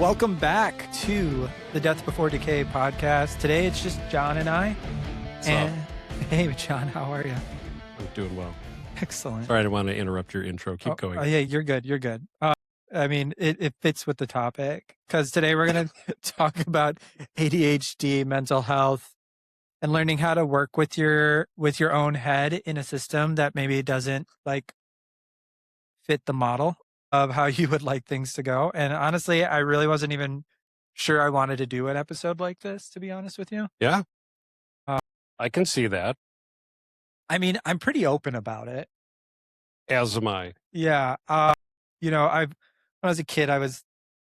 Welcome back to the Death Before Decay podcast. Today it's just Jon and I. What's up? Hey, Jon, how are you? I'm doing well. Excellent. Sorry, I didn't want to interrupt your intro. Keep going. Yeah, you're good. You're good. I mean, it fits with the topic because today we're going to talk about ADHD, mental health, and learning how to work with your own head in a system that maybe doesn't like fit the model of how you would like things to go. And honestly, I really wasn't even sure I wanted to do an episode like this, to be honest with you. Yeah, Uh, I can see that. I mean, I'm pretty open about it. As am I. Yeah. When I was a kid, I was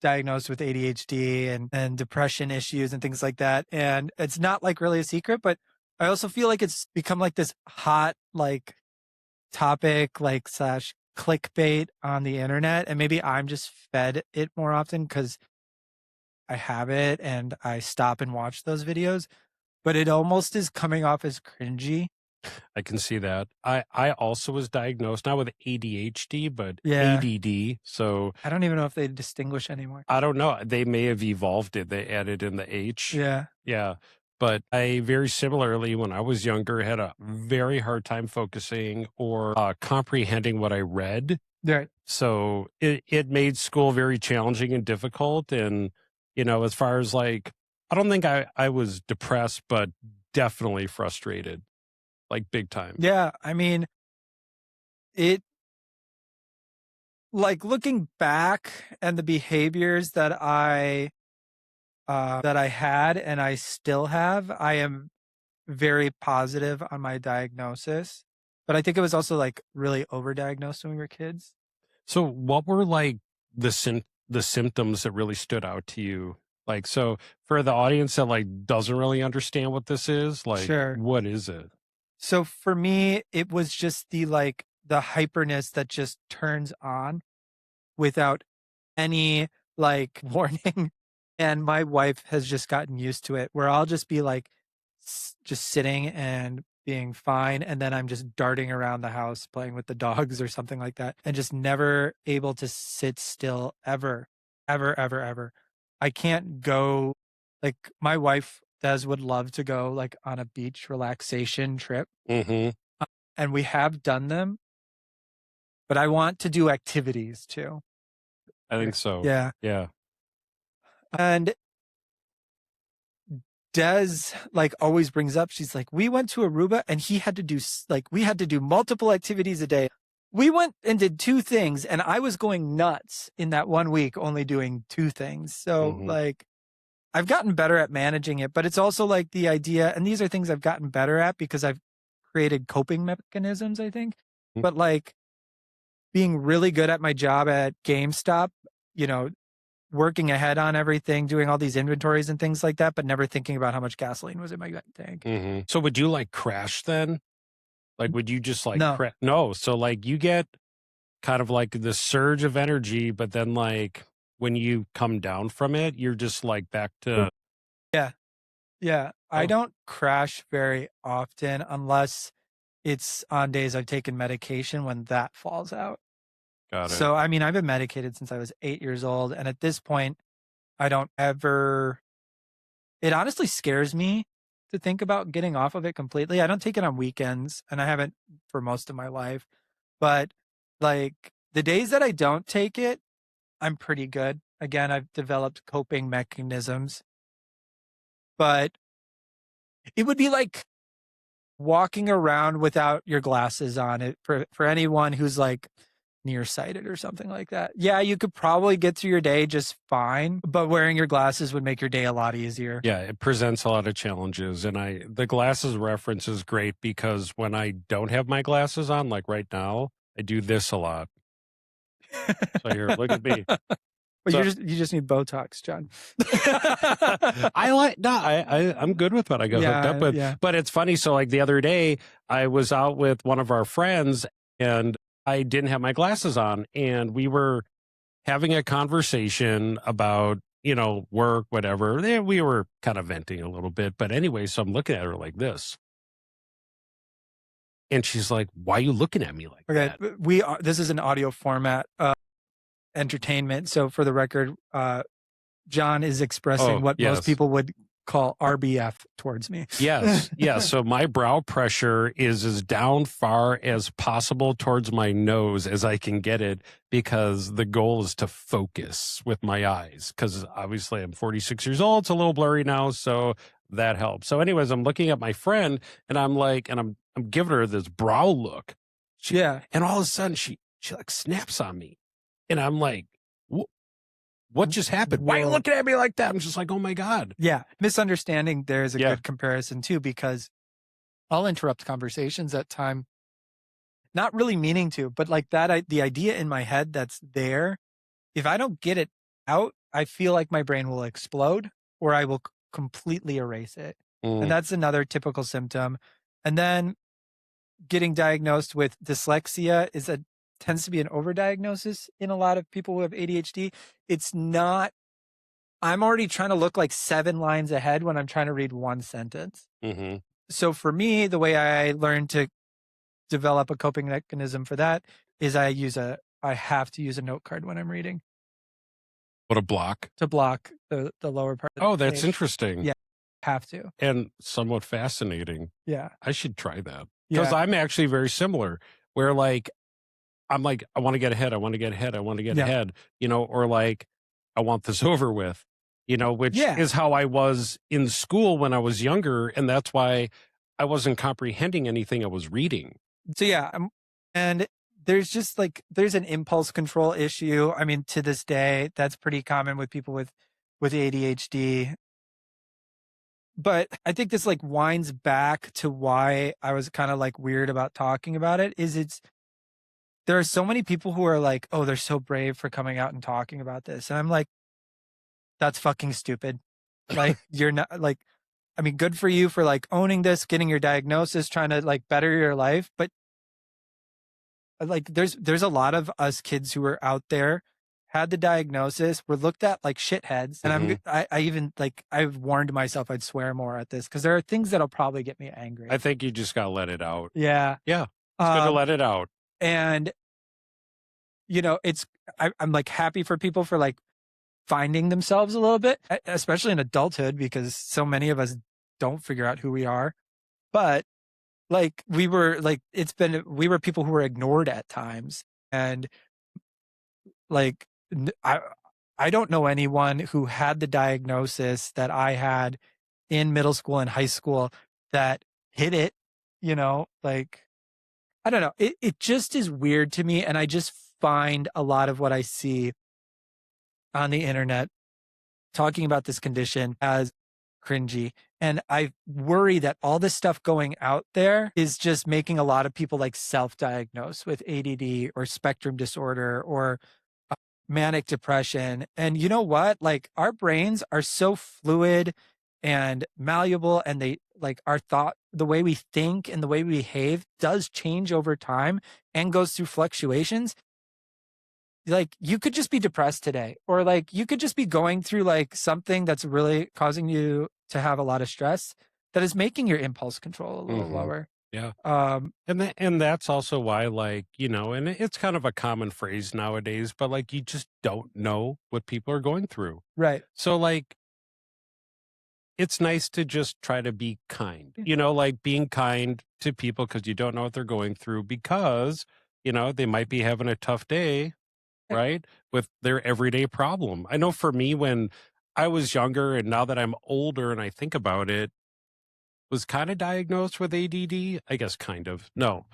diagnosed with ADHD and depression issues and things like that. And it's not like really a secret, but I also feel like it's become like this hot, like topic, like slash clickbait on the internet. And maybe I'm just fed it more often because I have it and I stop and watch those videos, but it almost is coming off as cringy. I can see that. I also was diagnosed, not with ADHD, but Yeah. ADD. So I don't even know if they distinguish anymore. I don't know. They may have evolved it. They added in the H. Yeah. Yeah. But I very similarly, when I was younger, had a very hard time focusing or comprehending what I read. Right. So it made school very challenging and difficult. And, as far as like, I don't think I was depressed, but definitely frustrated, like big time. Yeah. I mean, like looking back and the behaviors that I had and I still have, I am very positive on my diagnosis. But I think it was also like really overdiagnosed when we were kids. So what were like the symptoms that really stood out to you? Like, so for the audience that like doesn't really understand what this is, like, Sure. What is it? So for me, it was just the hyperness that just turns on without any like warning. And my wife has just gotten used to it where I'll just be like just sitting and being fine. And then I'm just darting around the house playing with the dogs or something like that and just never able to sit still ever, ever, ever, ever. I can't go like my wife would love to go like on a beach relaxation trip. Mm-hmm. And we have done them, but I want to do activities too. I think so. Yeah. Yeah. And Des like always brings up, she's like, we went to Aruba and we had to do multiple activities a day. We went and did 2 things and I was going nuts in that 1 week, only doing 2 things. So like I've gotten better at managing it, but it's also like the idea, and these are things I've gotten better at because I've created coping mechanisms, I think, but like being really good at my job at GameStop, working ahead on everything, doing all these inventories and things like that, but never thinking about how much gasoline was in my tank. Mm-hmm. So would you like crash then? Like, would you just like, No. No. So like you get kind of like the surge of energy, but then like when you come down from it, you're just like back to. Yeah. Yeah. I don't crash very often unless it's on days I've taken medication when that falls out. Got it. So, I mean, I've been medicated since I was 8 years old. And at this point, I don't ever, it honestly scares me to think about getting off of it completely. I don't take it on weekends and I haven't for most of my life, but like the days that I don't take it, I'm pretty good. Again, I've developed coping mechanisms, but it would be like walking around without your glasses on it for anyone who's like nearsighted or something like that. Yeah, you could probably get through your day just fine, but wearing your glasses would make your day a lot easier. Yeah, it presents a lot of challenges. And the glasses reference is great because when I don't have my glasses on, like right now, I do this a lot. So here, look at me. But you just need Botox, Jon. I'm good with what I got hooked up with. Yeah. But it's funny. So like the other day, I was out with one of our friends and I didn't have my glasses on, and we were having a conversation about, work, whatever. We were kind of venting a little bit. But anyway, so I'm looking at her like this. And she's like, why are you looking at me like that? This is an audio format entertainment. So for the record, John is expressing Oh, what most yes. people would call RBF towards me. Yes, yes. So my brow pressure is as down far as possible towards my nose as I can get it, because the goal is to focus with my eyes. Because obviously I'm 46 years old. It's a little blurry now, so that helps. So, anyways, I'm looking at my friend, and I'm like, and I'm giving her this brow look. Yeah. And all of a sudden, she like snaps on me, and I'm like, what just happened? Why are you Whoa. looking at me like that? I'm just like, oh my God. Yeah. Misunderstanding there is a Yeah. good comparison too, because I'll interrupt conversations at time, not really meaning to, but like the idea in my head that's there, if I don't get it out, I feel like my brain will explode or I will completely erase it. And that's another typical symptom. And then getting diagnosed with dyslexia tends to be an overdiagnosis in a lot of people who have ADHD. It's not, I'm already trying to look like 7 lines ahead when I'm trying to read one sentence. Mm-hmm. So for me, the way I learned to develop a coping mechanism for that is I have to use a note card when I'm reading. What a block. To block the lower part of Oh, the that's page. interesting. Yeah, have to. And somewhat fascinating. Yeah. I should try that. Because Yeah. I'm actually very similar, where like, I'm like, I want to get ahead. I want to get ahead. I want to get Yeah. ahead, or like, I want this over with, which Yeah. is how I was in school when I was younger. And that's why I wasn't comprehending anything I was reading. So yeah, and there's just like, there's an impulse control issue. I mean, to this day, that's pretty common with people with ADHD. But I think this like winds back to why I was kind of like weird about talking about it, there are so many people who are like, oh, they're so brave for coming out and talking about this. And I'm like, that's fucking stupid. Like, you're not like, I mean, good for you for like owning this, getting your diagnosis, trying to like better your life. But like, there's a lot of us kids who are out there, had the diagnosis, were looked at like shitheads. And I even like, I've warned myself I'd swear more at this because there are things that'll probably get me angry. I think you just got to let it out. Yeah. Yeah. It's good to let it out. And, I'm like happy for people for like finding themselves a little bit, especially in adulthood, because so many of us don't figure out who we are. But like we were people who were ignored at times. And like, I don't know anyone who had the diagnosis that I had in middle school and high school that hit it, like, I don't know. It just is weird to me. And I just find a lot of what I see on the internet talking about this condition as cringy. And I worry that all this stuff going out there is just making a lot of people like self-diagnose with ADD or spectrum disorder or manic depression. And you know what? Like, our brains are so fluid and malleable, and they like our thought, the way we think and the way we behave does change over time and goes through fluctuations. Like, you could just be depressed today, or like you could just be going through like something that's really causing you to have a lot of stress that is making your impulse control a little lower. Yeah. And that's also why, like, and it's kind of a common phrase nowadays, but like, you just don't know what people are going through. Right. So like, it's nice to just try to be kind, like being kind to people because you don't know what they're going through, because, they might be having a tough day, right, with their everyday problem. I know for me, when I was younger, and now that I'm older and I think about it, was kind of diagnosed with ADD. I guess kind of. No,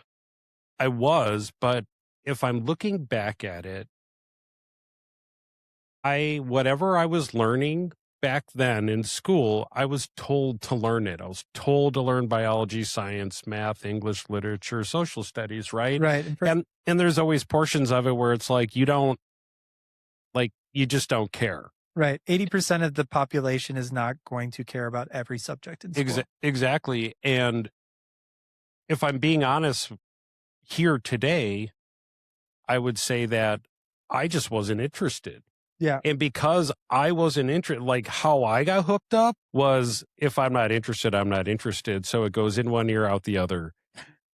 I was, but if I'm looking back at it, whatever I was learning back then in school, I was told to learn it. I was told to learn biology, science, math, English, literature, social studies, right? Right. And there's always portions of it where it's like, you just don't care. Right. 80% of the population is not going to care about every subject in school. Exactly. And if I'm being honest here today, I would say that I just wasn't interested. Yeah. And because I wasn't interested, like how I got hooked up was, if I'm not interested, I'm not interested. So it goes in one ear, out the other.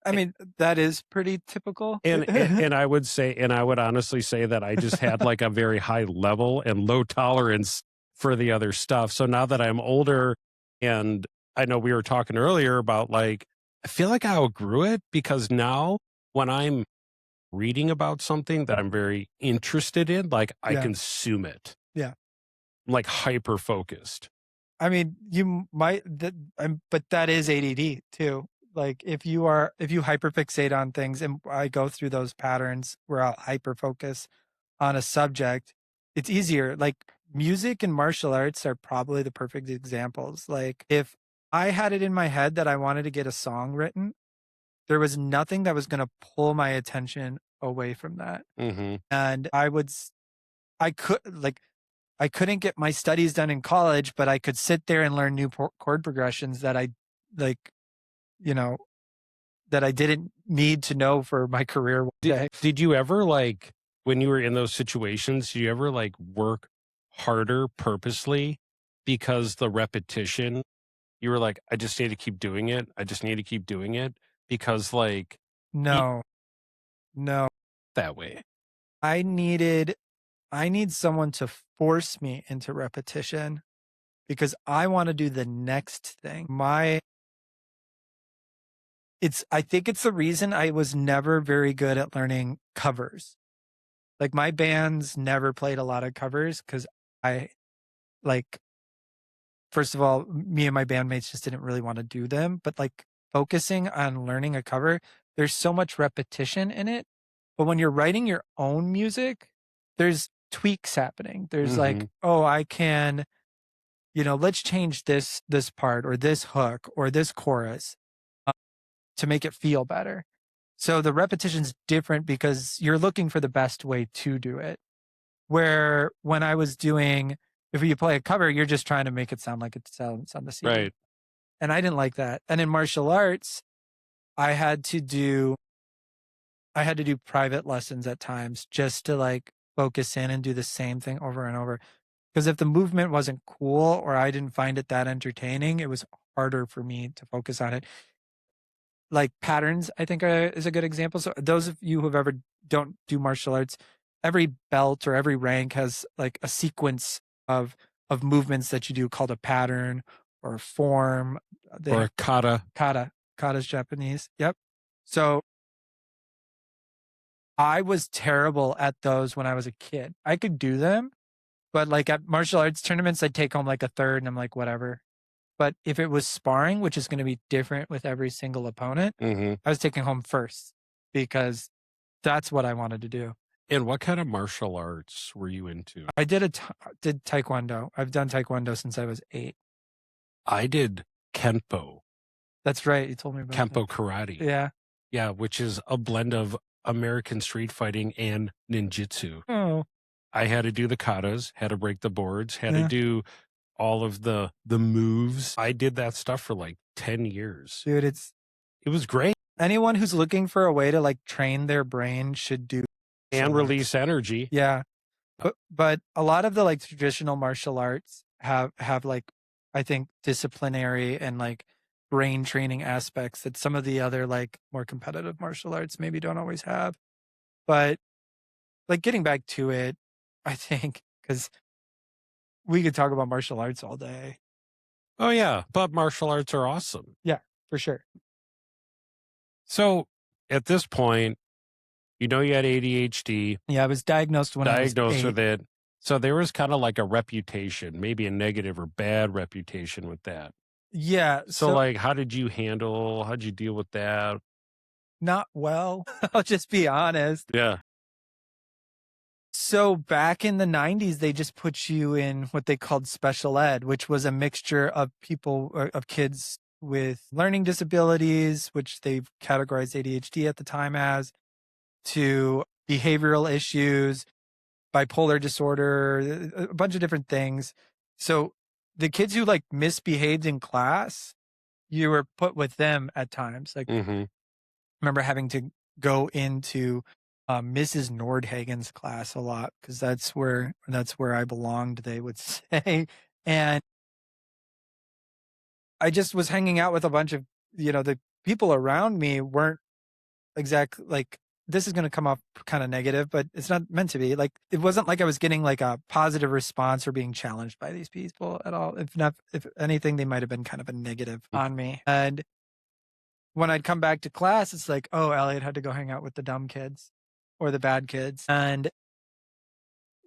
I mean, that is pretty typical. And I would honestly say that I just had like a very high level and low tolerance for the other stuff. So now that I'm older, and I know we were talking earlier about like, I feel like I outgrew it because now when I'm reading about something that I'm very interested in, like I Yeah. consume it. Yeah. I'm like hyper focused. I mean, you might, but that is ADD too. Like if you hyperfixate on things, and I go through those patterns where I'll hyperfocus on a subject, it's easier. Like music and martial arts are probably the perfect examples. Like if I had it in my head that I wanted to get a song written, there was nothing that was going to pull my attention away from that. Hmm. And I could like I couldn't get my studies done in college, but I could sit there and learn new chord progressions that I like, you know, that I didn't need to know for my career one Did, day. did you ever like, when you were in those situations, did you ever like work harder purposely because the repetition, you were like, I just need to keep doing it. I just need to keep doing it because like you No, no. that way. I needed I need someone to force me into repetition because I want to do the next thing. I think it's the reason I was never very good at learning covers. Like my bands never played a lot of covers because I like first of all, me and my bandmates just didn't really want to do them. But like focusing on learning a cover, there's so much repetition in it. But when you're writing your own music, there's tweaks happening. There's like, Hmm. oh, I can, let's change this part or this hook or this chorus uh, to make it feel better. So the repetition's different because you're looking for the best way to do it. Where when I was doing, if you play a cover, you're just trying to make it sound like it sounds on the CD. Right. And I didn't like that. And in martial arts, I had to do I had to do private lessons at times just to like focus in and do the same thing over and over. Because if the movement wasn't cool or I didn't find it that entertaining, it was harder for me to focus on it. Like patterns, I think is a good example. So those of you who've ever don't do martial arts, every belt or every rank has like a sequence of movements that you do called a pattern or a form. They Or have a kata. kata's Japanese. Yep. So I was terrible at those when I was a kid. I could do them, but like at martial arts tournaments, I'd take home like a third, and I'm like, whatever. But if it was sparring, which is going to be different with every single opponent, Hmm. I was taking home first because that's what I wanted to do. And what kind of martial arts were you into? I did taekwondo. I've done taekwondo since I was 8. I did Kenpo, That's right. You told me about that. Kenpo karate. Yeah. Yeah, which is a blend of American street fighting and ninjutsu. Oh, I had to do the katas, had to break the boards, had to yeah. do all of the moves. I did that stuff for like 10 years. Dude, It was great. anyone who's looking for a way to like train their brain should do And martial arts. release energy. Yeah. But a lot of the like traditional martial arts have like I think disciplinary and like brain training aspects that some of the other like more competitive martial arts maybe don't always have. But like getting back to it, I think because we could talk about martial arts all day. Oh yeah, but martial arts are awesome. Yeah, for sure. So at this point, you know you had ADHD, Yeah, I was diagnosed when I was diagnosed 8. with it. So there was kind of like a reputation, maybe a negative or bad reputation with that. Yeah, So so like how'd you deal with that? not well. I'll just be honest. Yeah. So back in the 90s, they just put you in what they called special ed, which was a mixture of people or of kids with learning disabilities, which they've categorized ADHD at the time as, to behavioral issues, bipolar disorder, a bunch of different things. So the kids who like misbehaved in class, you were put with them at times. Like Hmm. remember having to go into Mrs. Nordhagen's class a lot because that's where I belonged, they would say. And I just was hanging out with a bunch of, the people around me weren't exactly like this is going to come off kind of negative, but it's not meant to be. Like, it wasn't like I was getting like a positive response or being challenged by these people at all. If not, if anything, they might have been kind of a negative on me. And when I'd come back to class, it's like, oh, Elliot had to go hang out with the dumb kids or the bad kids. And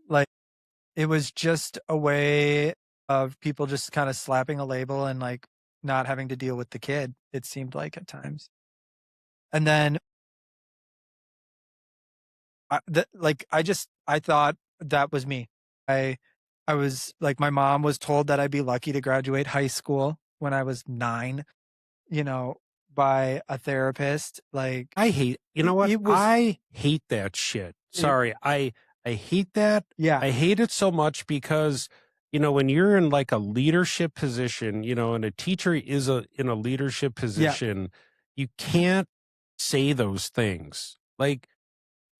like, it was just a way of people just kind of slapping a label and like not having to deal with the kid, it seemed like at times. And then I thought that was me. I I was like, my mom was told that I'd be lucky to graduate high school when I was 9, you know, by a therapist. Like, I hate, you know what? it was I hate that shit. it, Sorry. I hate that. yeah, I hate it so much because, when you're in like a leadership position, and a teacher is in a leadership yeah. position, you can't say those things. Like,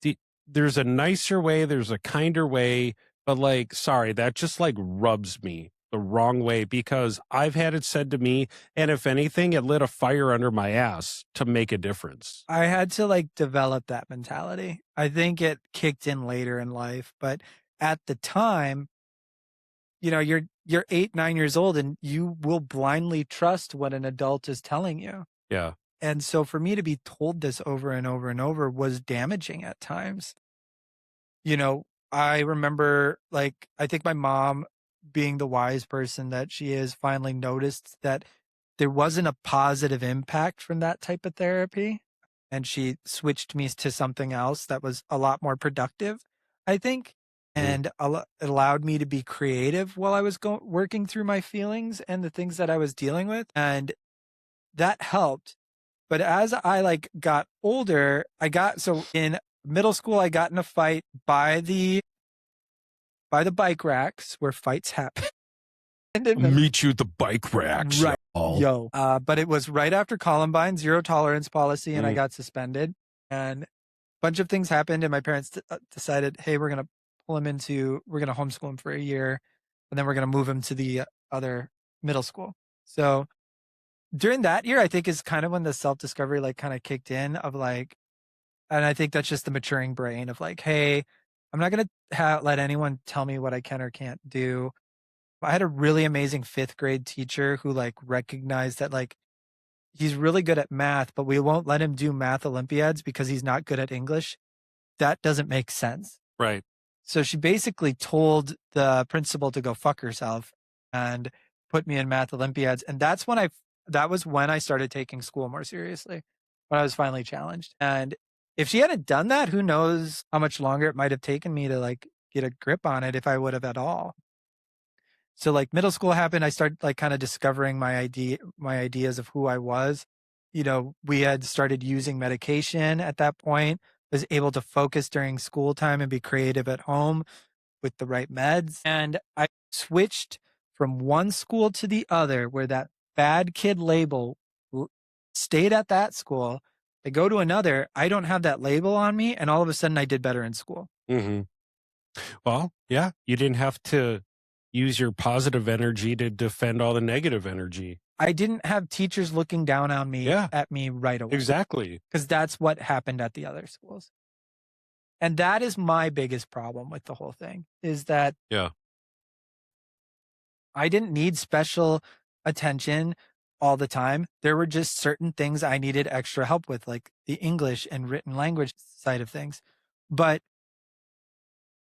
the, there's a nicer way, there's a kinder way, but like, sorry, that just like rubs me the wrong way because I've had it said to me, and if anything, it lit a fire under my ass to make a difference. I had to like develop that mentality. I think it kicked in later in life, but at the time, you're 8, 9 years old and you will blindly trust what an adult is telling you. Yeah. And so for me to be told this over and over and over was damaging at times. You know, I remember, like, I think my mom, being the wise person that she is, finally noticed that there wasn't a positive impact from that type of therapy. And she switched me to something else that was a lot more productive, I think. Mhm. And it allowed me to be creative while I was working through my feelings and the things that I was dealing with. And that helped. But as I like got older, so in middle school, I got in a fight by the bike racks where fights happen. And in the Meet you at the bike racks, right, y'all. yo, but it was right after Columbine, zero tolerance policy, and I Mm. got suspended. And a bunch of things happened, and my parents decided, hey, we're gonna homeschool him for a year, and then we're gonna move him to the other middle school. So during that year, I think is kind of when the self discovery like kind of kicked in of like, and I think that's just the maturing brain of like, hey, I'm not gonna let anyone tell me what I can or can't do. I had a really amazing 5th grade teacher who like recognized that like he's really good at math, but we won't let him do math Olympiads because he's not good at English. That doesn't make sense. Right. So she basically told the principal to go fuck herself and put me in math Olympiads. And that was when I started taking school more seriously, when I was finally challenged. And if she hadn't done that, who knows how much longer it might have taken me to like get a grip on it if I would have at all. So like middle school happened, I started like kind of discovering my ideas of who I was. We had started using medication at that point, was able to focus during school time and be creative at home with the right meds. And I switched from one school to the other where that bad kid label stayed at that school. I go to another, I don't have that label on me, and all of a sudden I did better in school. Hmm. Well, yeah, you didn't have to use your positive energy to defend all the negative energy. I didn't have teachers looking down on me Yeah, at me right away exactly. because that's what happened at the other schools. And that is my biggest problem with the whole thing is that Yeah. I didn't need special attention all the time. There were just certain things I needed extra help with, like the English and written language side of things. But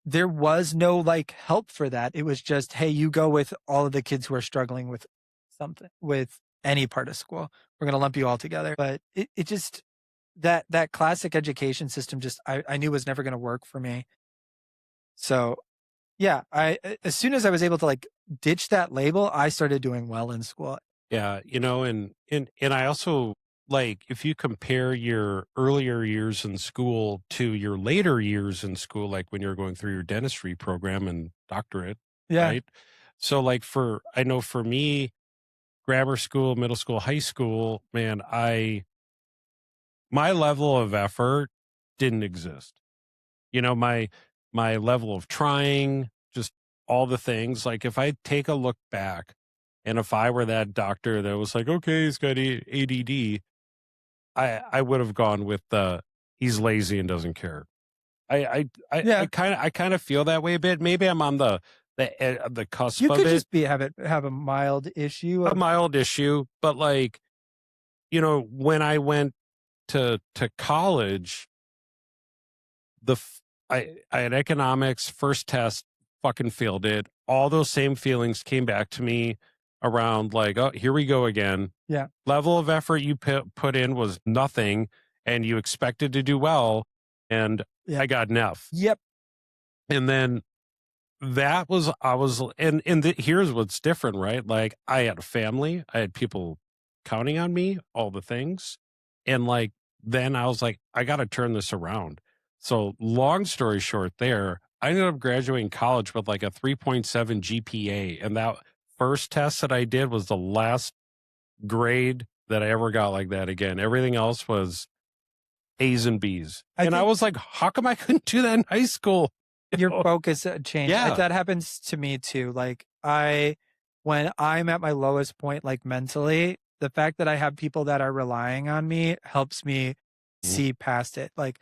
there was no like help for that. It was just, hey, you go with all of the kids who are struggling with something, with any part of school. We're going to lump you all together. But it just, that classic education system just, I knew was never going to work for me. So yeah, as soon as I was able to like ditch that label, I started doing well in school. Yeah, and I also like if you compare your earlier years in school to your later years in school, like when you're going through your dentistry program and doctorate, Yeah. right? So like I know for me, grammar school, middle school, high school, man, my level of effort didn't exist. My level of trying, just all the things. Like if I take a look back and if I were that doctor that was like, okay, he's got ADD, I would have gone with he's lazy and doesn't care. I Yeah. kind of feel that way a bit. Maybe I'm on the cusp You of could it, just have a mild issue a of mild issue, but like, when I went to college, the f- I had economics first test, fucking failed it. All those same feelings came back to me around like, oh, here we go again. yeah, Level of effort you put in was nothing, and you expected to do well, and yeah. I got an F. Yep. And then that was I was here's what's different, right? Like, I had a family, I had people counting on me, all the things. And like, then I was like, I got to turn this around. So long story short there, I ended up graduating college with like a 3.7 GPA, and that first test that I did was the last grade that I ever got like that again. Everything else was A's and B's. I And I think was like, how come I couldn't do that in high school? your focus changed. Yeah. That happens to me too. When I'm at my lowest point, like mentally, the fact that I have people that are relying on me helps me Mhm. see past it. Like,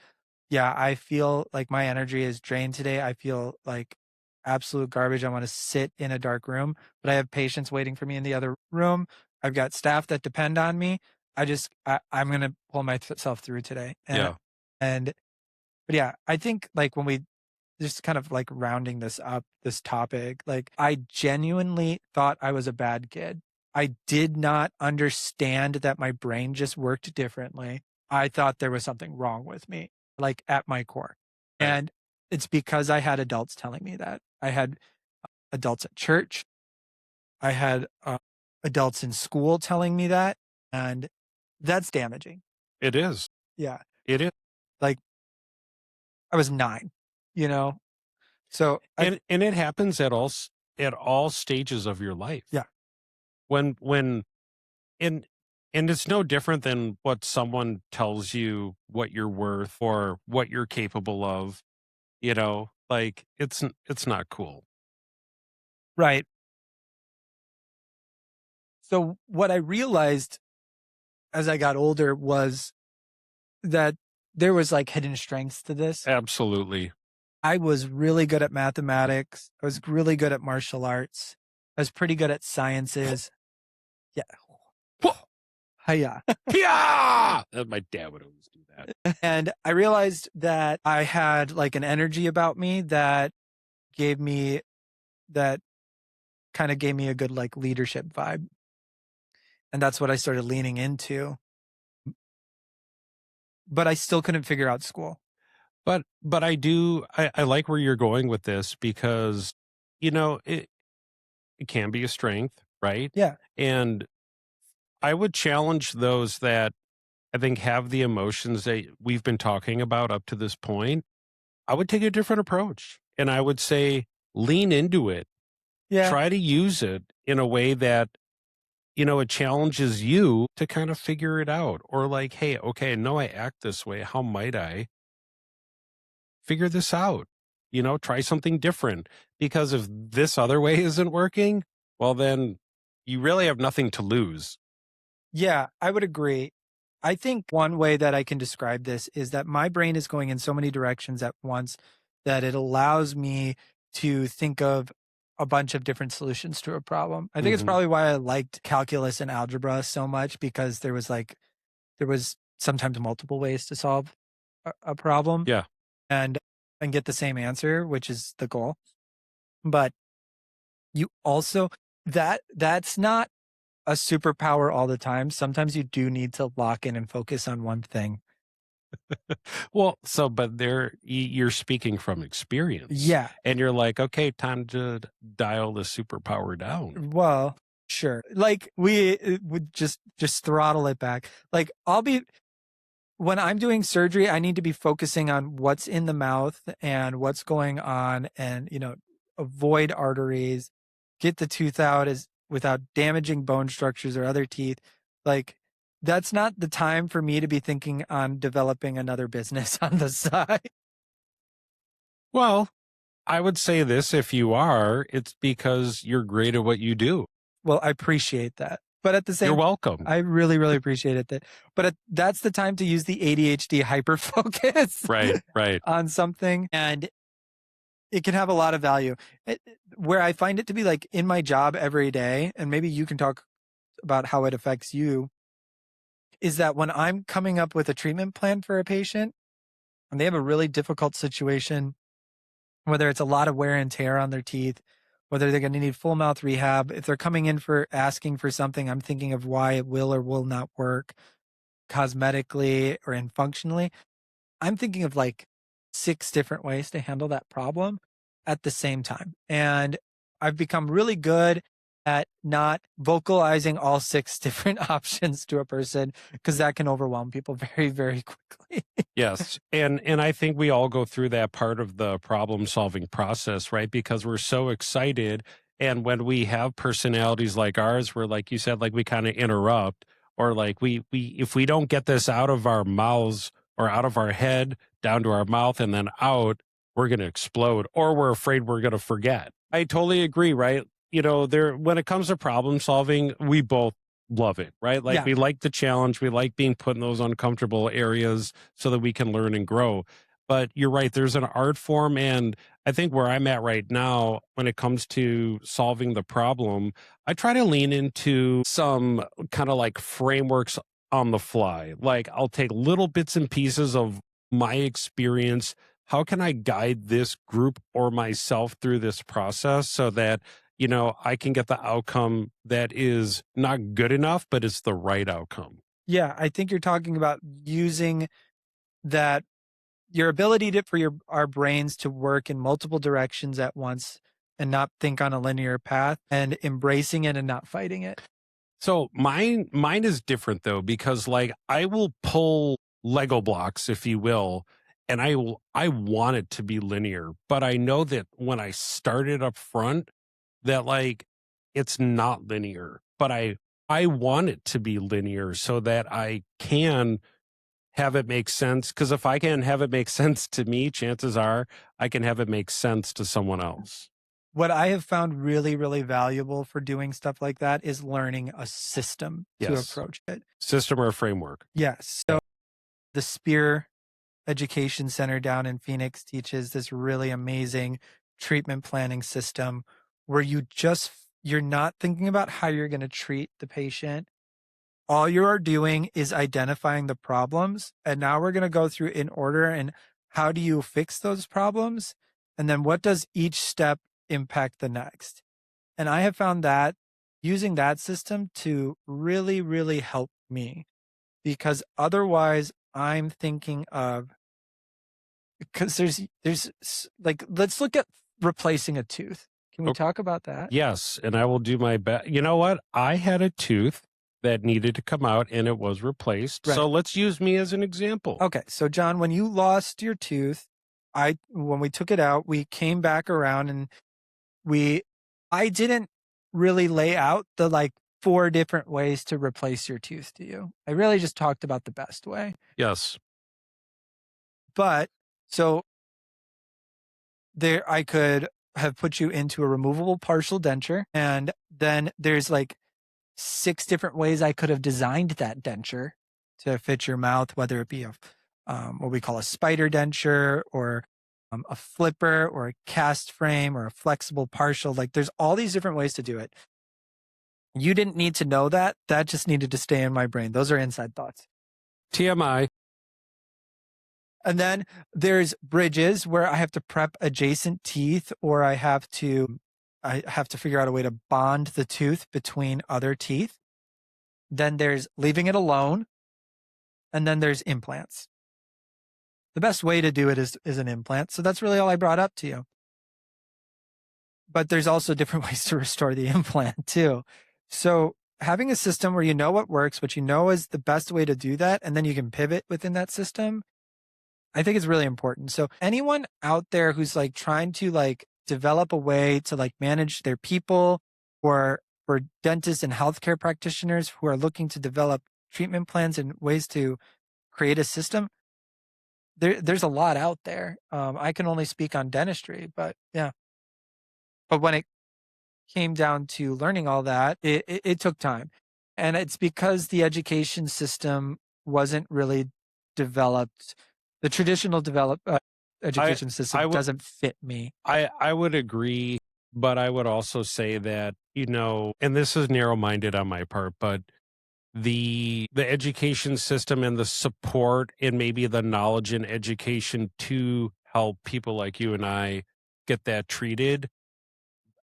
yeah, I feel like my energy is drained today. I feel like absolute garbage. I want to sit in a dark room, but I have patients waiting for me in the other room. I've got staff that depend on me. I'm going to pull myself through today. Yeah. And, but yeah, I think like when we just kind of like rounding this up, this topic, like I genuinely thought I was a bad kid. I did not understand that my brain just worked differently. I thought there was something wrong with me, like at my core. Right. And it's because I had adults telling me that. I had adults at church, I had adults in school telling me that. And that's damaging. It is. Yeah. It is. Like I was 9, you know? So I, And it happens at all stages of your life. yeah. When and and it's no different than what someone tells you what you're worth or what you're capable of, like, it's not cool. Right. So what I realized as I got older was that there was like hidden strengths to this. Absolutely. I was really good at mathematics. I was really good at martial arts. I was pretty good at sciences. Yeah. Hiya. Yeah. My dad would always do that. And I realized that I had like an energy about me that gave me that kind of gave me a good like leadership vibe. And that's what I started leaning into. But I still couldn't figure out school. But I like where you're going with this because, it can be a strength, right? Yeah. And I would challenge those that I think have the emotions that we've been talking about up to this point. I would take a different approach, and I would say lean into it. Yeah. Try to use it in a way that, it challenges you to kind of figure it out, or like, hey, okay, I know I act this way. How might I figure this out? Try something different, because if this other way isn't working, well, then you really have nothing to lose. Yeah, I would agree. I think one way that I can describe this is that my brain is going in so many directions at once that it allows me to think of a bunch of different solutions to a problem. I think it's Hmm. probably why I liked calculus and algebra so much because there was sometimes multiple ways to solve a problem Yeah. and get the same answer, which is the goal. But you also that's not a superpower all the time. Sometimes you do need to lock in and focus on one thing. Well, so, but you're speaking from experience, Yeah. and you're like, okay, time to dial the superpower down. Well, sure. Like we would just throttle it back. Like when I'm doing surgery, I need to be focusing on what's in the mouth and what's going on and, avoid arteries, get the tooth out as without damaging bone structures or other teeth. Like that's not the time for me to be thinking on developing another business on the side. Well, I would say this: if you are, it's because you're great at what you do. Well, I appreciate that. But at the You're same, welcome. I really, really appreciate it. That's the time to use the ADHD hyperfocus Right, right. on something, and it can have a lot of value. Where I find it to be like in my job every day, and maybe you can talk about how it affects you, is that when I'm coming up with a treatment plan for a patient and they have a really difficult situation, whether it's a lot of wear and tear on their teeth, whether they're going to need full mouth rehab, if they're coming in for asking for something, I'm thinking of why it will or will not work cosmetically or in functionally. I'm thinking of like 6 different ways to handle that problem at the same time. And I've become really good at not vocalizing all 6 different options to a person because that can overwhelm people very, very quickly. Yes. And I think we all go through that part of the problem solving process, right? Because we're so excited. And when we have personalities like ours, where like you said, like we kind of interrupt, or like we if we don't get this out of our mouths or out of our head down to our mouth and then out, we're gonna explode, or we're afraid we're gonna forget. I totally agree, right? You know, there when it comes to problem solving, we both love it, right? Like Yeah. we like the challenge, we like being put in those uncomfortable areas so that we can learn and grow. But you're right, there's an art form. And I think where I'm at right now, when it comes to solving the problem, I try to lean into some kind of like frameworks on the fly. Like I'll take little bits and pieces of my experience. How can I guide this group or myself through this process so that I can get the outcome that is not good enough, but it's the right outcome. Yeah. I think you're talking about using that your ability for our brains to work in multiple directions at once and not think on a linear path and embracing it and not fighting it. So mine is different though, because like I will pull Lego blocks, if you will, and I want it to be linear, but I know that when I started up front, that like it's not linear, but I want it to be linear so that I can have it make sense. Because if I can have it make sense to me, chances are I can have it make sense to someone else. What I have found really, really valuable for doing stuff like that is learning a system to Yes. approach it. System or framework. Yes. So the Spear Education Center down in Phoenix teaches this really amazing treatment planning system where you're not thinking about how you're going to treat the patient. All you are doing is identifying the problems. And now we're going to go through in order and how do you fix those problems? And then what does each step impact the next? And I have found that using that system to really, really help me because otherwise I'm thinking of, because like, let's look at replacing a tooth. Can we talk about that? Yes. And I will do my best. You know what? I had a tooth that needed to come out and it was replaced. Right. So let's use me as an example. Okay. So John, when you lost your tooth, when we took it out, we came back around and I didn't really lay out the like 4 different ways to replace your tooth to you. I really just talked about the best way. Yes. But so I could have put you into a removable partial denture. And then there's like 6 different ways I could have designed that denture to fit your mouth, whether it be what we call a spider denture or a flipper or a cast frame or a flexible partial. Like there's all these different ways to do it. You didn't need to know that. That just needed to stay in my brain. Those are inside thoughts. TMI. And then there's bridges where I have to prep adjacent teeth or I have to figure out a way to bond the tooth between other teeth. Then there's leaving it alone. And then there's implants. The best way to do it is an implant. So that's really all I brought up to you. But there's also different ways to restore the implant too. So having a system where you know what works, what you know is the best way to do that, and then you can pivot within that system, I think is really important. So anyone out there who's like trying to like develop a way to like manage their people, or for dentists and healthcare practitioners who are looking to develop treatment plans and ways to create a system, there's a lot out there. I can only speak on dentistry, but yeah. But when it came down to learning all that, it took time. And it's because the education system wasn't really developed. The traditional I education I system would doesn't fit me. I would agree, but I would also say that, and this is narrow-minded on my part, but the education system and the support and maybe the knowledge and education to help people like you and I get that treated.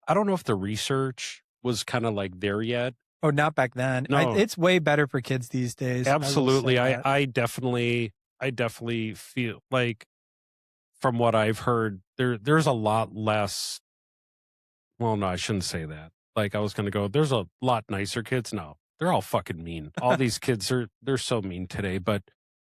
I don't know if the research was kind of like there yet. Oh, not back then. No, It's way better for kids these days. I will say absolutely. I that. I definitely I definitely feel like from what I've heard there's a lot less. Well, no, I shouldn't say that. Like I was going to go, there's a lot nicer kids. No, they're all fucking mean. All these kids they're so mean today, but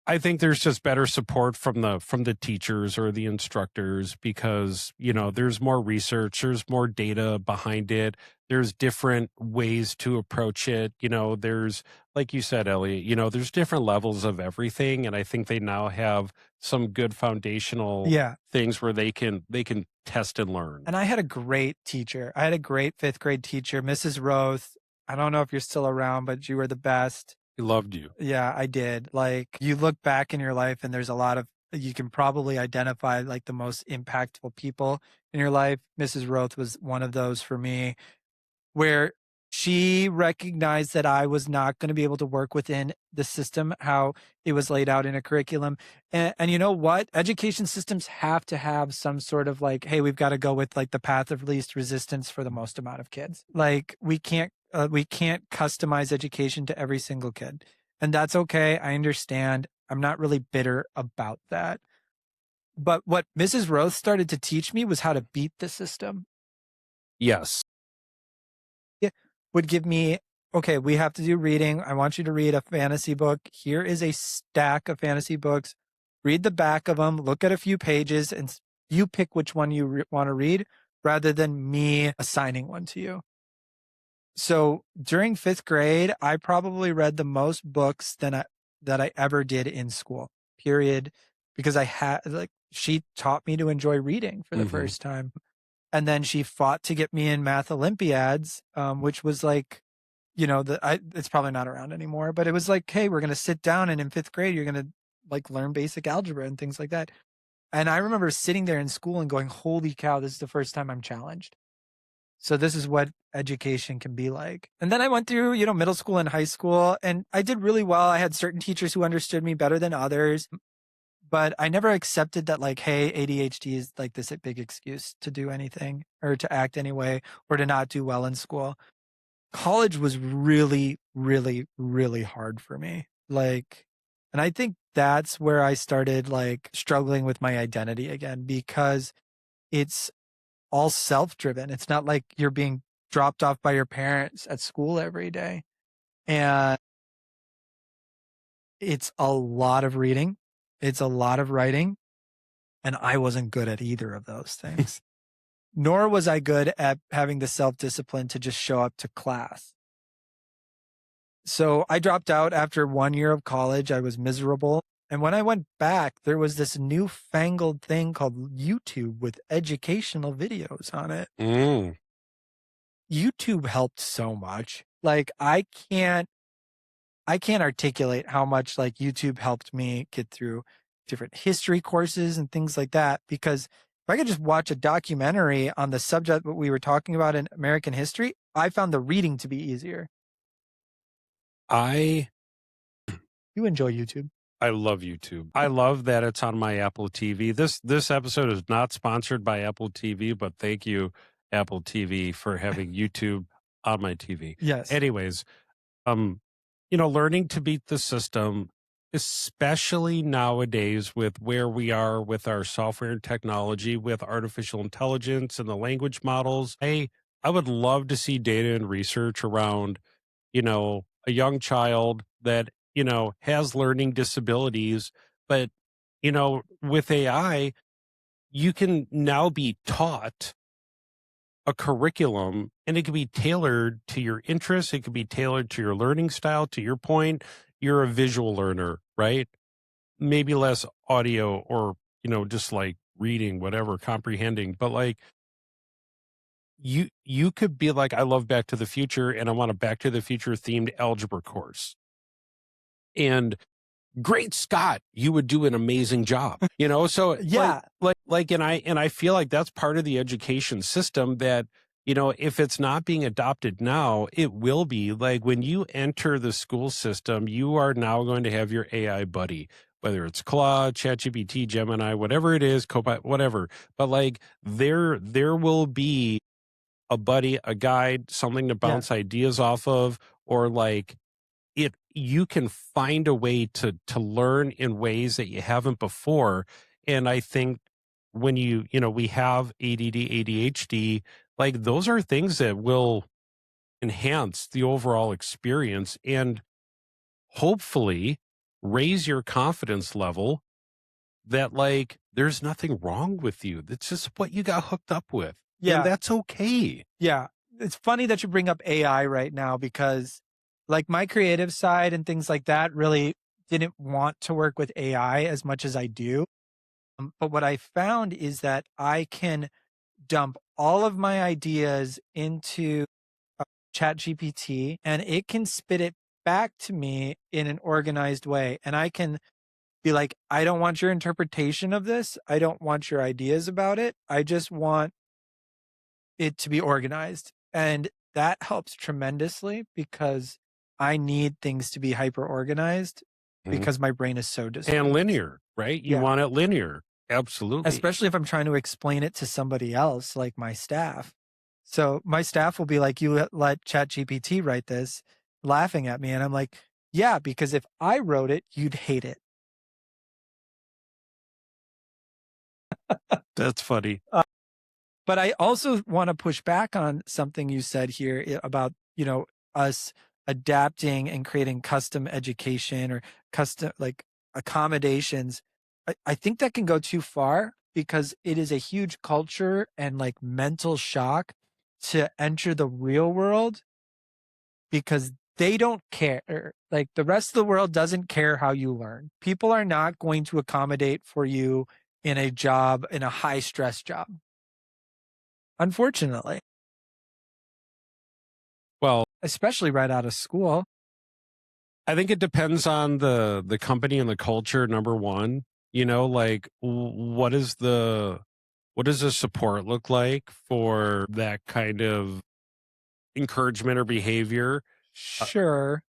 I think there's just better support from the teachers or the instructors because, there's more research, there's more data behind it. There's different ways to approach it. There's like you said, Elliot, there's different levels of everything and I think they now have some good foundational Yeah. things where they can test and learn. And I had a great teacher. I had a great fifth grade teacher, Mrs. Roth. I don't know if you're still around, but you were the best. He loved you. Yeah, I did. Like, you look back in your life and there's a lot of, you can probably identify like the most impactful people in your life. Mrs. Roth was one of those for me, where she recognized that I was not going to be able to work within the system, how it was laid out in a curriculum. And you know what? Education systems have to have some sort of like, hey, we've got to go with like the path of least resistance for the most amount of kids. Like we can't customize education to every single kid. And that's okay. I understand. I'm not really bitter about that. But what Mrs. Roth started to teach me was how to beat the system. Yes. Yeah, would give me, okay, we have to do reading. I want you to read a fantasy book. Here is a stack of fantasy books. Read the back of them, look at a few pages, and you pick which one you want to read rather than me assigning one to you. So during fifth grade, I probably read the most books that I ever did in school, period, because I had like, she taught me to enjoy reading for the Mhm. first time. And then she fought to get me in math Olympiads, which was like, it's probably not around anymore, but it was like, hey, we're going to sit down and in fifth grade, you're going to like learn basic algebra and things like that. And I remember sitting there in school and going, holy cow, this is the first time I'm challenged. So this is what education can be like. And then I went through, middle school and high school and I did really well. I had certain teachers who understood me better than others, but I never accepted that like, hey, ADHD is like this big excuse to do anything or to act anyway or to not do well in school. College was really, really, really hard for me. Like, and I think that's where I started like struggling with my identity again because it's all self-driven. It's not like you're being dropped off by your parents at school every day. And it's a lot of reading. It's a lot of writing. And I wasn't good at either of those things. Nor was I good at having the self-discipline to just show up to class. So I dropped out after 1 year of college. I was miserable. And when I went back, there was this newfangled thing called YouTube with educational videos on it. Mm. YouTube helped so much. Like I can't articulate how much like YouTube helped me get through different history courses and things like that. Because if I could just watch a documentary on the subject what we were talking about in American history, I found the reading to be easier. I You enjoy YouTube. I love YouTube. I love that it's on my Apple TV. This episode is not sponsored by Apple TV, but thank you, Apple TV, for having YouTube on my TV. Yes. Anyways, um, learning to beat the system, especially nowadays with where we are with our software and technology, with artificial intelligence and the language models. I would love to see data and research around, a young child that, has learning disabilities, but, with AI, you can now be taught a curriculum and it can be tailored to your interests. It can be tailored to your learning style. To your point, you're a visual learner, right? Maybe less audio or, just like reading, whatever, comprehending, but like you could be like, I love Back to the Future and I want a Back to the Future themed algebra course. And great Scott, you would do an amazing job. So Yeah, and I feel like that's part of the education system that, if it's not being adopted now, it will be. Like when you enter the school system, you are now going to have your AI buddy, whether it's Claude, ChatGPT, Gemini, whatever it is, Copilot, whatever. But like there will be a buddy, a guide, something to yeah, bounce ideas off of, or like you can find a way to learn in ways that you haven't before. And I think when we have ADD, ADHD, like those are things that will enhance the overall experience and hopefully raise your confidence level that like there's nothing wrong with you. That's just what you got hooked up with. And yeah, that's okay. yeah. It's funny that you bring up AI right now because, like, my creative side and things like that really didn't want to work with AI as much as I do. But what I found is that I can dump all of my ideas into ChatGPT and it can spit it back to me in an organized way. And I can be like, I don't want your interpretation of this. I don't want your ideas about it. I just want it to be organized. And that helps tremendously because I need things to be hyper organized Mhm. because my brain is so And disorganized. linear, right? You Yeah. want it linear. Absolutely. Especially if I'm trying to explain it to somebody else, like my staff. So my staff will be like, you let ChatGPT write this, laughing at me. And I'm like, yeah, because if I wrote it, you'd hate it. That's funny. But I also want to push back on something you said here about, us adapting and creating custom education or custom like accommodations. I think that can go too far because it is a huge culture and like mental shock to enter the real world because they don't care. Like the rest of the world doesn't care how you learn. People are not going to accommodate for you in a job, in a high stress job, unfortunately. Well, Especially right out of school. I think it depends on the company and the culture, number one. Like what does the support look like for that kind of encouragement or behavior? Uh, Sure.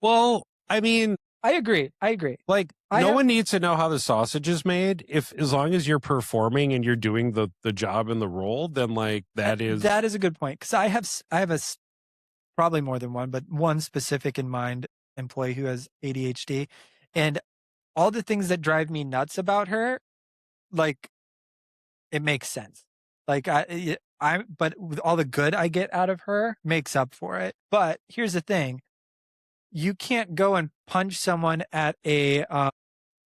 well, I mean, I agree. I agree. like I no have one needs to know how the sausage is made. If as long as you're performing and you're doing the job and the role, then like that is that is a good point because I have probably more than one, but one specific in mind employee who has ADHD, and all the things that drive me nuts about her, like it makes sense. Like but with all the good I get out of her makes up for it. But here's the thing: you can't go and punch someone at a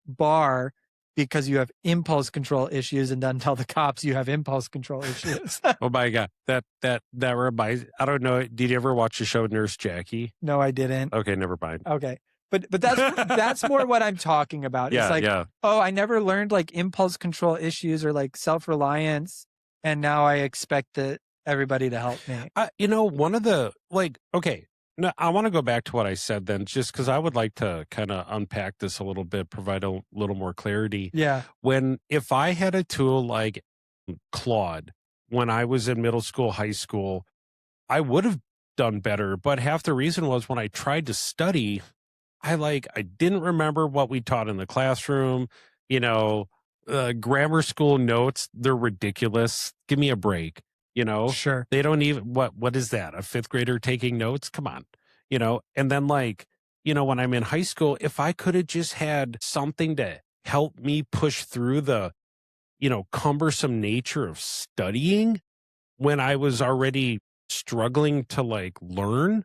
bar because you have impulse control issues and then tell the cops you have impulse control issues. oh my god, that reminds. I don't know. Did you ever watch the show Nurse Jackie? No, I didn't. Okay, never mind. Okay. But that's more what I'm talking about. It's Yeah, like, yeah. oh, I never learned like impulse control issues or like self-reliance and now I expect everybody to help me. One of the like, okay, no, I want to go back to what I said then, just because I would like to kind of unpack this a little bit, provide a little more clarity. Yeah. If I had a tool like Claude when I was in middle school, high school, I would have done better. But half the reason was when I tried to study, I didn't remember what we taught in the classroom. You know, grammar school notes, they're ridiculous. Give me a break. You know, Sure. they don't even what is that? A fifth grader taking notes? Come on. And then when I'm in high school, if I could have just had something to help me push through the, cumbersome nature of studying when I was already struggling to like learn,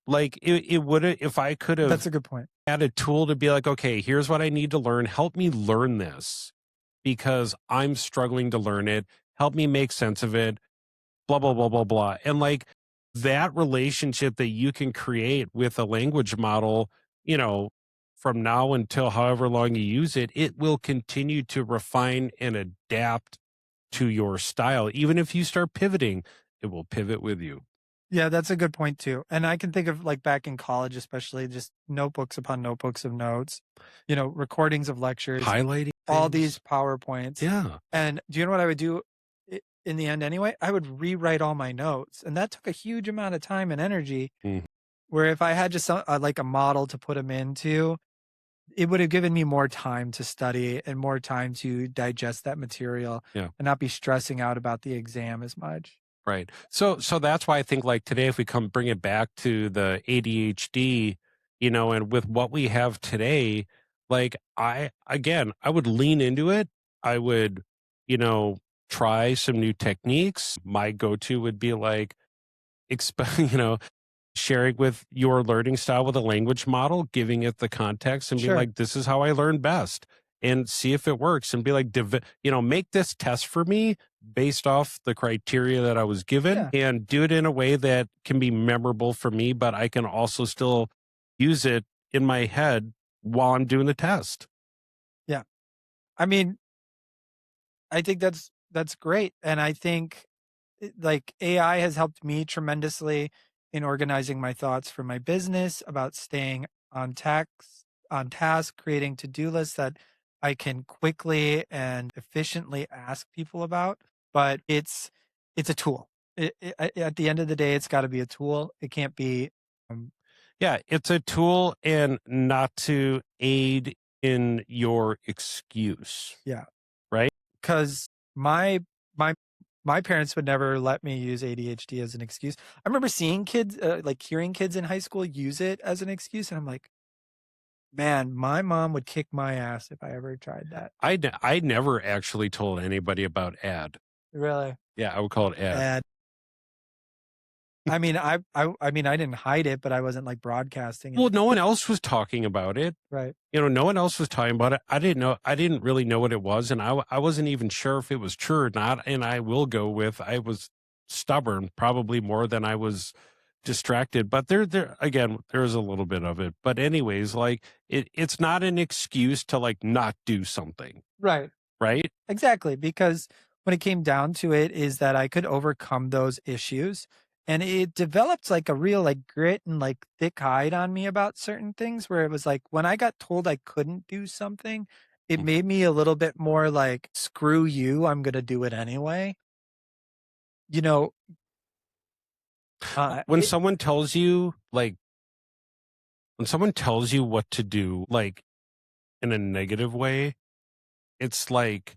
like it would have, if I could That's have a good point. had a tool to be like, okay, here's what I need to learn. Help me learn this because I'm struggling to learn it. Help me make sense of it. Blah, blah, blah, blah, blah. And like that relationship that you can create with a language model, you know, from now until however long you use it, it will continue to refine and adapt to your style. Even if you start pivoting, it will pivot with you. Yeah, that's a good point too. And I can think of like back in college, especially just notebooks upon notebooks of notes, recordings of lectures, Highlighting all these things. PowerPoints. Yeah. And do you know what I would do in the end anyway? I would rewrite all my notes. And that took a huge amount of time and energy. Mhm. Where if I had just like a model to put them into, it would have given me more time to study and more time to digest that material Yeah. and not be stressing out about the exam as much. Right. So that's why I think like today, if we come bring it back to the ADHD, and with what we have today, like I would lean into it. I would, you know, try some new techniques. My go-to would be like, you know, sharing with your learning style with a language model, giving it the context and be Sure. like, this is how I learn best and see if it works and be like, make this test for me based off the criteria that I was given Yeah. and do it in a way that can be memorable for me, but I can also still use it in my head while I'm doing the test. Yeah. I mean, I think that's great. And I think like AI has helped me tremendously in organizing my thoughts for my business about staying on task, creating to-do lists that I can quickly and efficiently ask people about. But it's a tool. At the end of the day, it's got to be a tool. It can't be. Um, Yeah, it's a tool and not to aid in your excuse, yeah, right? because my my parents would never let me use ADHD as an excuse. I remember seeing kids, like hearing kids in high school use it as an excuse, and I'm like, man, my mom would kick my ass if I ever tried that. I never actually told anybody about ad. Really? Yeah, I would call it ad. And I mean, I mean, I didn't hide it, but I wasn't like broadcasting Well, it. no one else was talking about it. Right. No one else was talking about it. I didn't really know what it was, and I wasn't even sure if it was true or not, and I will go with I was stubborn, probably more than I was distracted, but there again, there's a little bit of it. But anyways, like it's not an excuse to like not do something, Right. right? Exactly, because when it came down to it is that I could overcome those issues, and it developed like a real like grit and like thick hide on me about certain things where it was like when I got told I couldn't do something, it Mhm. made me a little bit more like screw you, I'm going to do it anyway. You know, When someone tells you like when someone tells you what to do, like in a negative way, it's like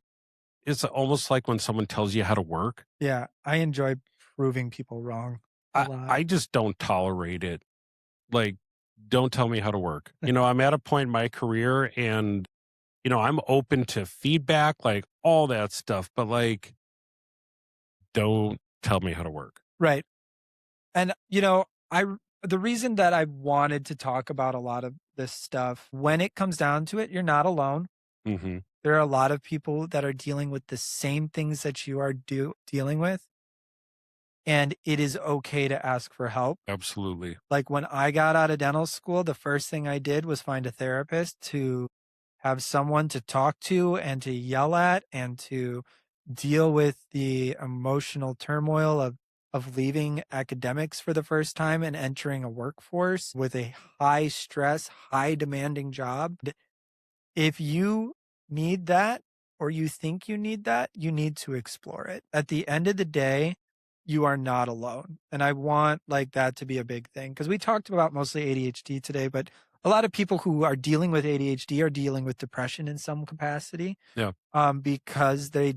it's almost like when someone tells you how to work. yeah, I enjoy proving people wrong a lot. I just don't tolerate it. Like, don't tell me how to work. I'm at a point in my career and, I'm open to feedback, like all that stuff, but like, don't tell me how to work. Right. And the reason that I wanted to talk about a lot of this stuff, when it comes down to it, you're not alone. Hmm. There are a lot of people that are dealing with the same things that you are dealing with, and it is okay to ask for help. Absolutely. Like when I got out of dental school, the first thing I did was find a therapist to have someone to talk to and to yell at and to deal with the emotional turmoil of leaving academics for the first time and entering a workforce with a high stress, high demanding job. If you need that or you think you need that, you need to explore it. At the end of the day, you are not alone. And I want like that to be a big thing because we talked about mostly ADHD today, but a lot of people who are dealing with ADHD are dealing with depression in some capacity Yeah. because they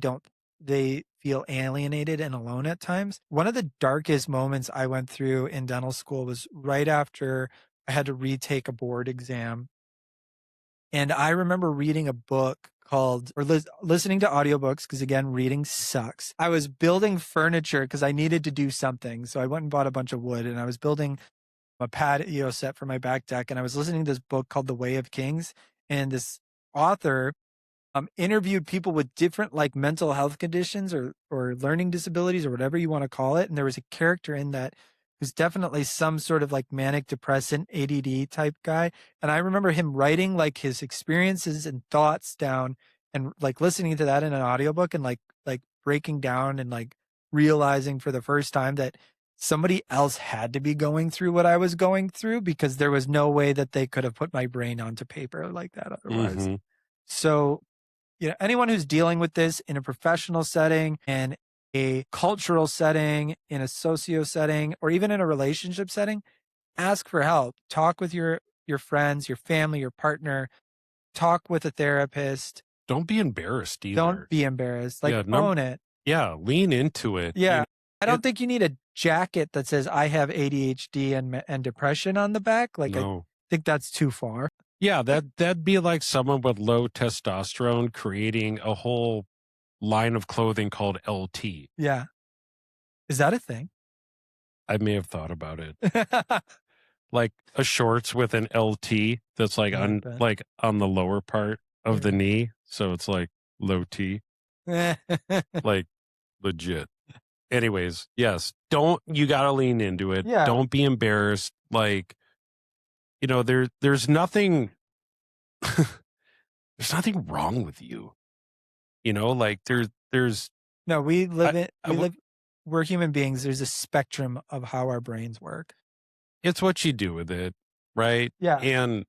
feel alienated and alone at times. One of the darkest moments I went through in dental school was right after I had to retake a board exam, and I remember reading a book called, or listening to audiobooks, because again, reading sucks. I was building furniture because I needed to do something. So I went and bought a bunch of wood and I was building a patio set for my back deck. And I was listening to this book called The Way of Kings. And this author interviewed people with different like mental health conditions or learning disabilities or whatever you want to call it. And there was a character in that who's definitely some sort of like manic depressant ADD type guy. And I remember him writing like his experiences and thoughts down and like listening to that in an audiobook and like breaking down and like realizing for the first time that somebody else had to be going through what I was going through because there was no way that they could have put my brain onto paper like that otherwise. Hmm. So, anyone who's dealing with this in a professional setting, in a cultural setting, in a socio setting, or even in a relationship setting, ask for help. Talk with your friends, your family, your partner. Talk with a therapist. Don't be embarrassed Don't either. be embarrassed. Like Yeah. own it. Yeah. Lean into it. Yeah. I It, don't think you need a jacket that says I have ADHD and depression on the back. Like I no. think that's too far. Yeah. That'd be like someone with low testosterone creating a whole line of clothing called LT. Yeah. Is that a thing? I may have thought about it. Like a shorts with an LT that's I like that. like on the lower part of the Yeah. knee. So it's like low T, like legit. Anyways, yes, you got to lean into it. Yeah. Don't be embarrassed. Like, there's nothing, there's nothing wrong with you. Like there's, No, we I, live in I we w- live we're human beings. There's a spectrum of how our brains work. it's what you do with it. Right. Yeah. And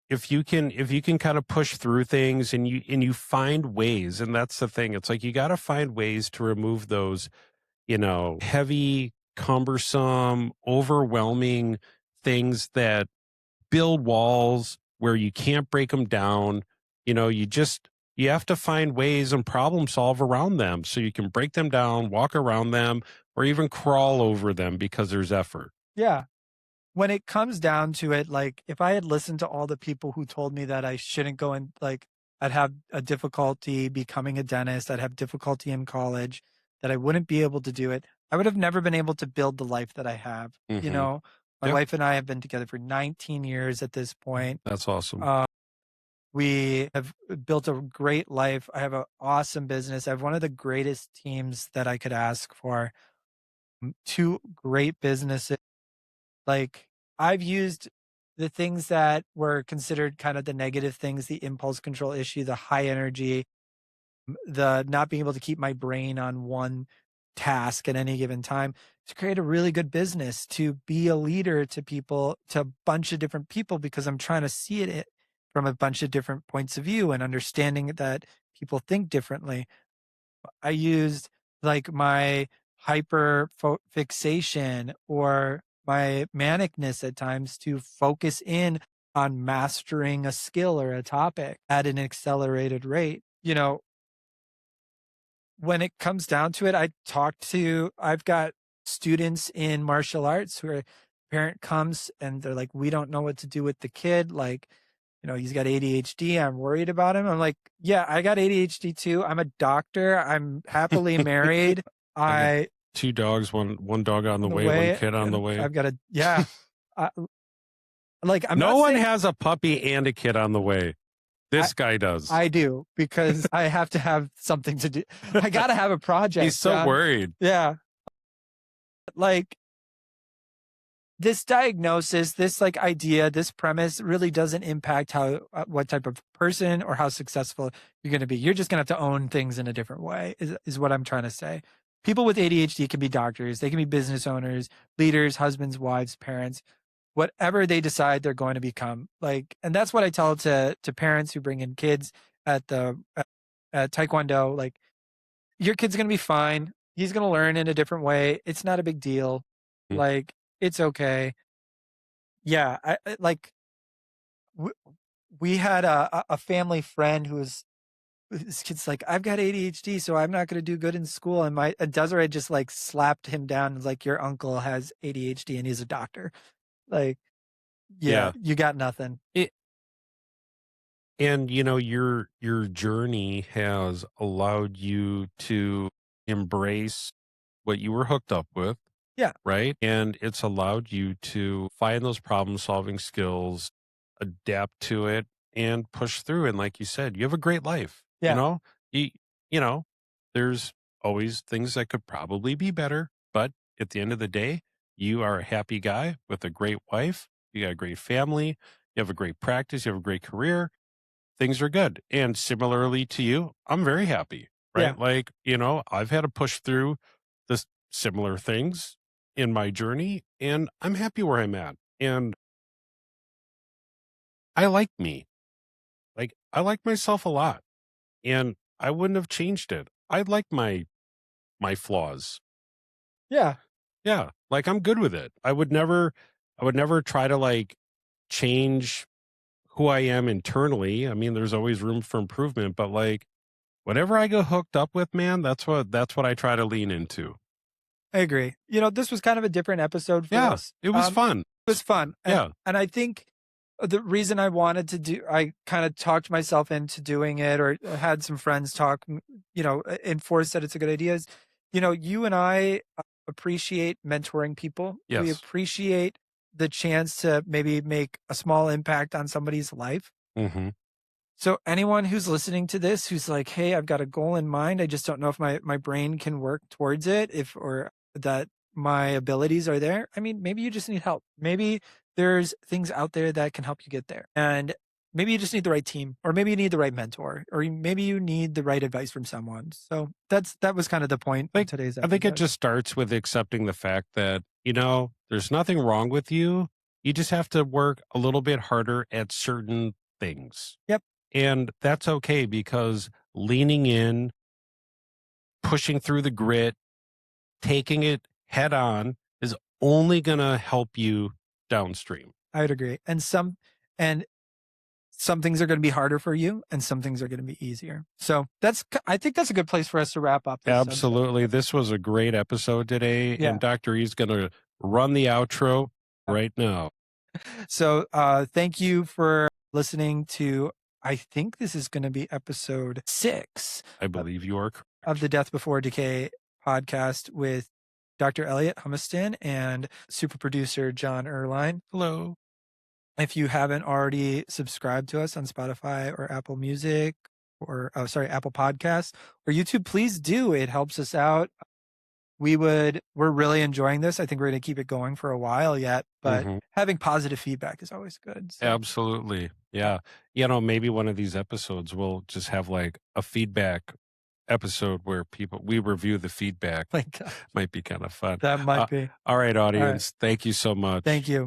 if you can kind of push through things and you find ways, and that's the thing, it's like you got to find ways to remove those heavy, cumbersome, overwhelming things that build walls where you can't break them down. You have to find ways and problem solve around them so you can break them down, walk around them, or even crawl over them because there's effort. Yeah. When it comes down to it, like if I had listened to all the people who told me that I shouldn't go in, like I'd have a difficulty becoming a dentist, I'd have difficulty in college, that I wouldn't be able to do it, I would have never been able to build the life that I have. Hmm. My Yep. wife and I have been together for 19 years at this point. That's awesome. Uh, we have built a great life. I have an awesome business. I have one of the greatest teams that I could ask for. Two great businesses. Like, I've used the things that were considered kind of the negative things, the impulse control issue, the high energy, the not being able to keep my brain on one task at any given time to create a really good business, to be a leader to people, to a bunch of different people, because I'm trying to see it from a bunch of different points of view and understanding that people think differently. I used like my fixation or my manicness at times to focus in on mastering a skill or a topic at an accelerated rate. When it comes down to it, I've got students in martial arts who are parent comes and they're like, we don't know what to do with the kid. Like, he's got ADHD. I'm worried about him. I'm like, yeah, I got ADHD too. I'm a doctor. I'm happily married. I got I two dogs, one dog on the on the way, one way. kid on the way. I've got yeah. I, like, I'm No not one saying has a puppy and a kid on the way. I, This guy does. I do because I have to have something to do. I got to have a project. He's so John. worried. Yeah. Like, this diagnosis, this like idea, this premise really doesn't impact how what type of person or how successful you're going to be. You're just going to have to own things in a different way is what I'm trying to say. People with ADHD can be doctors, they can be business owners, leaders, husbands, wives, parents, whatever they decide they're going to become. Like, and that's what I tell to parents who bring in kids at taekwondo. Like, your kid's going to be fine. He's going to learn in a different way. It's not a big deal. Mm. Like, it's okay. Yeah, like we had a family friend who was this kid's like, I've got ADHD, so I'm not going to do good in school. And Desiree just like slapped him down and was like, your uncle has ADHD and he's a doctor. Like, yeah, Yeah. you got nothing. And your journey has allowed you to embrace what you were hooked up with, Yeah, right? And it's allowed you to find those problem solving skills, adapt to it, and push through. And like you said, you have a great life. yeah, You you know, there's always things that could probably be better, but at the end of the day, you are a happy guy with a great wife, you got a great family, you have a great practice, you have a great career, things are good. And similarly to you, I'm very happy. Yeah, right? Like, I've had to push through this similar things in my journey, and I'm happy where I'm at. And I like me. Like, I like myself a lot, and I wouldn't have changed it. I like my flaws. yeah, Yeah, like I'm good with it. I would never try to like change who I am internally. I mean, there's always room for improvement, but like whatever I go hooked up with, man, that's what I try to lean into. I agree. This was kind of a different episode for Yeah, us. it was fun. It was fun, and Yeah. and I think the reason I kind of talked myself into doing it, or had some friends talk, enforce that it's a good idea. Is you and I appreciate mentoring people. We Yes. appreciate the chance to maybe make a small impact on somebody's life. Mhm. So anyone who's listening to this, who's like, "Hey, I've got a goal in mind. I just don't know if my brain can work towards it, if or that my abilities are there." I mean, maybe you just need help. Maybe there's things out there that can help you get there. And maybe you just need the right team, or maybe you need the right mentor, or maybe you need the right advice from someone. So that was kind of the point of Like today's I think it episode. just starts with accepting the fact that, there's nothing wrong with you. You just have to work a little bit harder at certain things. Yep, And that's okay because leaning in, pushing through the grit, taking it head on is only going to help you downstream. I would agree. And some things are going to be harder for you, and some things are going to be easier. So I think that's a good place for us to wrap up this subject. Absolutely. This was a great episode today. Yeah. And Dr. E's going to run the outro right now. So thank you for listening to, I think this is going to be episode 6 I believe you are of correct. the Death Before Decay podcast with Dr. Elliot Humiston and super producer John Erline. Hello. If you haven't already subscribed to us on Spotify or Apple Music, or Apple Podcasts or YouTube, please do. It helps us out. We're really enjoying this. I think we're going to keep it going for a while yet, but Hmm. having positive feedback is always good. So, Absolutely. yeah. Yeah. Maybe one of these episodes will just have like a feedback episode where we review the feedback. Like, Might be kind of fun. that might Uh, be. all right, All right. audience. Thank you so much. Thank you.